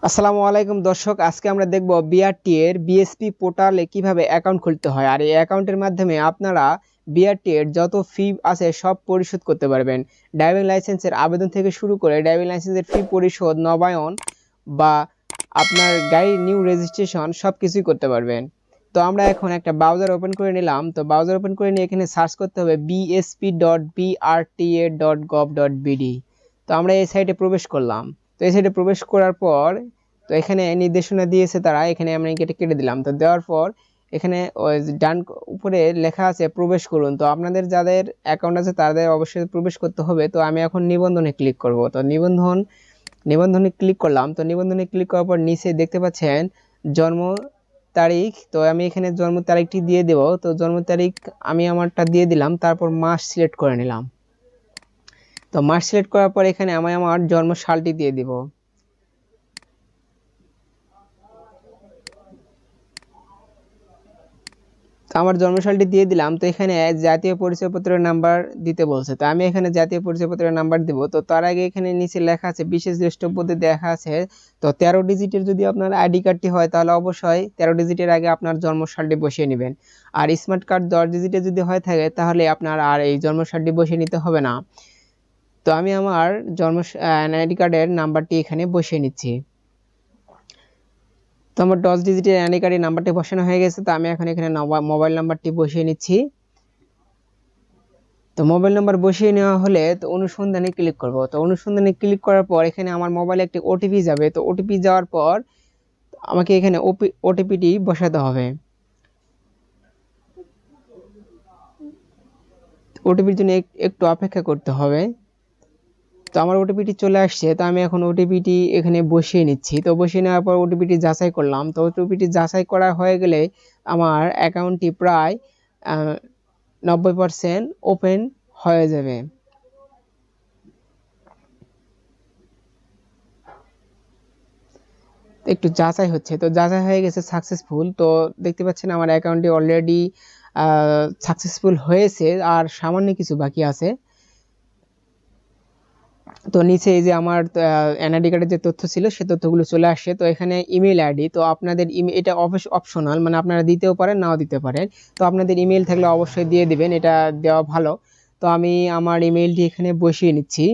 আসসালামু আলাইকুম দর্শক, আজকে আমরা দেখব বিআরটি এর বিএসপি পোর্টালে কিভাবে অ্যাকাউন্ট খুলতে হয়। আর এই অ্যাকাউন্টের মাধ্যমে আপনারা বিআরটি এর যত ফি আছে সব পরিশোধ করতে পারবেন। ড্রাইভিং লাইসেন্সের আবেদন থেকে শুরু করে ড্রাইভিং লাইসেন্সের ফি পরিশোধ, নবায়ন বা আপনার গাড়ি নিউ রেজিস্ট্রেশন সব কিছুই করতে পারবেন। তো আমরা এখন একটা ব্রাউজার ওপেন করে নিলাম। তো ব্রাউজার ওপেন করে নিয়ে এখানে সার্চ করতে হবে bsp.brta.gov.bd। তো আমরা এই সাইটে প্রবেশ করলাম। তো এই সাইটে প্রবেশ করার পর তো এখানে নির্দেশনা দিয়েছে তারা, এখানে আমরা এটা কেটে দিলাম। তো দেওয়ার পর এখানে ওই ডান উপরে লেখা আছে প্রবেশ করুন। তো আপনাদের যাদের অ্যাকাউন্ট আছে তাদের অবশ্যই প্রবেশ করতে হবে। তো আমি এখন নিবন্ধনে ক্লিক করব। তো নিবন্ধনে ক্লিক করলাম। তো নিবন্ধনে ক্লিক করার পর নিচে দেখতে পাচ্ছেন জন্ম তারিখ। তো আমি এখানে জন্ম তারিখটি দিয়ে দেব। তো জন্ম তারিখ আমি আমারটা দিয়ে দিলাম, তারপর মাস সিলেক্ট করে নিলাম। তো মাস সিলেক্ট করার পর এখানে আমি আমার জন্ম সালটি দিয়ে দিব। তো আমার জন্মসালটি দিয়ে দিলাম। তো এখানে জাতীয় পরিচয়পত্রের নাম্বার দিতে বলছে। তো আমি এখানে জাতীয় পরিচয়পত্রের নাম্বার দিব। তো তার আগে এখানে নিচে লেখা আছে বিশেষ দ্রষ্টব্যতে দেখা আছে। তো 13 ডিজিটের যদি আপনার আইডি কার্ডটি হয় তাহলে অবশ্যই 13 ডিজিটের আগে আপনার জন্মসালটি বসিয়ে নেবেন। আর স্মার্ট কার্ড 10 ডিজিটের যদি হয়ে থাকে তাহলে আপনার আর এই জন্মসালটি বসিয়ে নিতে হবে না। তো আমি আমার আইডি কার্ডের নাম্বারটি এখানে বসিয়ে নিচ্ছি। তো আমার 10 ডিজিটের আইডি কার্ডের নাম্বারটি বসানো হয়ে গেছে। তো আমি এখন এখানে মোবাইল নাম্বারটি বসিয়ে নিচ্ছি। তো মোবাইল নাম্বার বসিয়ে নেওয়া হলে তো অনুসন্ধানে ক্লিক করব। তো অনুসন্ধানে ক্লিক করার পর এখানে আমার মোবাইলে একটি ওটিপি যাবে। তো ওটিপি যাওয়ার পর আমাকে এখানে ওটিপিটি বসাতে হবে। ওটিপির জন্য একটু অপেক্ষা করতে হবে। তো আমার ওটিপিটি চলে আসছে। তো আমি এখন ওটিপিটি এখানে বসিয়ে নিচ্ছি। তো বসিয়ে নেওয়ার পর ওটিপিটি যাচাই করলাম। তো ওটিপিটি যাচাই করা হয়ে গেলে আমার অ্যাকাউন্টটি প্রায় 90% ওপেন হয়ে যাবে। একটু যাচাই হচ্ছে। তো যাচাই হয়ে গেছে সাকসেসফুল। তো দেখতে পাচ্ছেন আমার অ্যাকাউন্টটি অলরেডি সাকসেসফুল হয়েছে, আর সামান্য কিছু বাকি আছে। তো নিচে এই যে আমার এনআইডি কার্ডের যে তথ্য ছিল সে তথ্যগুলো চলে আসছে। তো এখানে ইমেল আইডি, তো আপনাদের এটা অপশনাল, মানে আপনারা দিতেও পারেন নাও দিতে পারেন। তো আপনাদের ইমেল থাকলে অবশ্যই দিয়ে দিবেন, এটা দেওয়া ভালো। তো আমি আমার ইমেলটি এখানে বসিয়ে নিচ্ছি।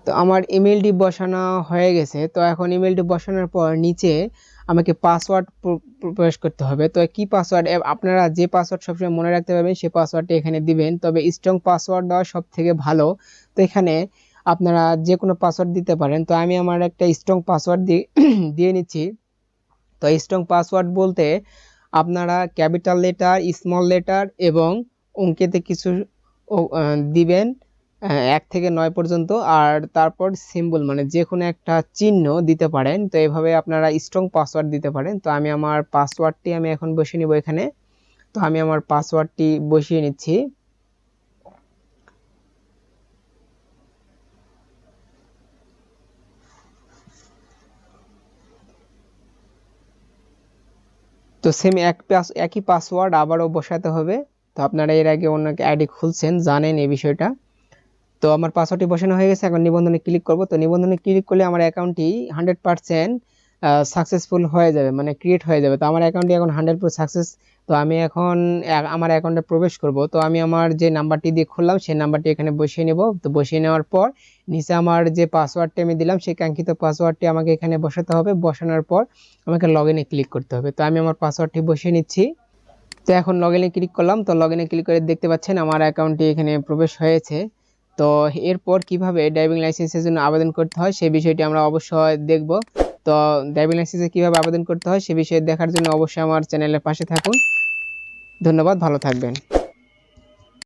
তো আমার ইমেলটি বসানো হয়ে গেছে। তো এখন ইমেলটি বসানোর পর নিচে আমাকে পাসওয়ার্ড প্রবেশ করতে হবে। তো কি পাসওয়ার্ড, আপনারা যে পাসওয়ার্ড সবসময় মনে রাখতে পারবেন সেই পাসওয়ার্ডটি এখানে দিবেন, তবে স্ট্রং পাসওয়ার্ড দেওয়া সব থেকে ভালো। তো এখানে আপনারা যে কোনো পাসওয়ার্ড দিতে পারেন। তো আমি আমার একটা স্ট্রং পাসওয়ার্ড দিয়ে নিচ্ছি। তো স্ট্রং পাসওয়ার্ড বলতে আপনারা ক্যাপিটাল লেটার, স্মল লেটার এবং অঙ্কেতে কিছু দিবেন 1 থেকে 9 পর্যন্ত, আর তারপর সিম্বল মানে যে কোনো একটা চিহ্ন দিতে পারেন। তো এভাবে আপনারা স্ট্রং পাসওয়ার্ড দিতে পারেন। তো আমি আমার পাসওয়ার্ডটি আমি এখন বসিয়ে নিব এখানে। তো আমি আমার পাসওয়ার্ডটি বসিয়ে নিচ্ছি। তো সেম একই পাসওয়ার্ড আবারও বসাতে হবে। তো আপনারা এর আগে অন্য আইডি খুলছেন, জানেন এই বিষয়টা। তো আমার পাসওয়ার্ডটি বসানো হয়ে গেছে। এখন নিবন্ধনে ক্লিক করব। তো নিবন্ধনে ক্লিক করলে আমার অ্যাকাউন্টটি 100% সাকসেসফুল হয়ে যাবে, মানে ক্রিয়েট হয়ে যাবে। তো আমার অ্যাকাউন্টটি এখন 100% সাকসেস। তো আমি এখন আমার অ্যাকাউন্টে প্রবেশ করব। তো আমি আমার যে নাম্বারটি দিয়ে খুললাম সেই নাম্বারটি এখানে বসিয়ে নেব। তো বসিয়ে নেওয়ার পর নিচে আমার যে পাসওয়ার্ডটি আমি দিলাম সেই কাঙ্ক্ষিত পাসওয়ার্ডটি আমাকে এখানে বসাতে হবে। বসানোর পর আমাকে লগ ইনে ক্লিক করতে হবে। তো আমি আমার পাসওয়ার্ডটি বসিয়ে নিচ্ছি। তো এখন লগ ইনে ক্লিক করলাম। তো লগ ইনে ক্লিক করে দেখতে পাচ্ছেন আমার অ্যাকাউন্টটি এখানে প্রবেশ হয়েছে। তো এরপর কিভাবে ড্রাইভিং লাইসেন্সের জন্য আবেদন করতে হয় সেই বিষয়টি আমরা অবশ্যই দেখব। তো ড্রাইভিং লাইসেন্সে কিভাবে আবেদন করতে হয় সে বিষয়ে দেখার জন্য অবশ্যই আমার চ্যানেলের পাশে থাকুন। ধন্যবাদ, ভালো থাকবেন।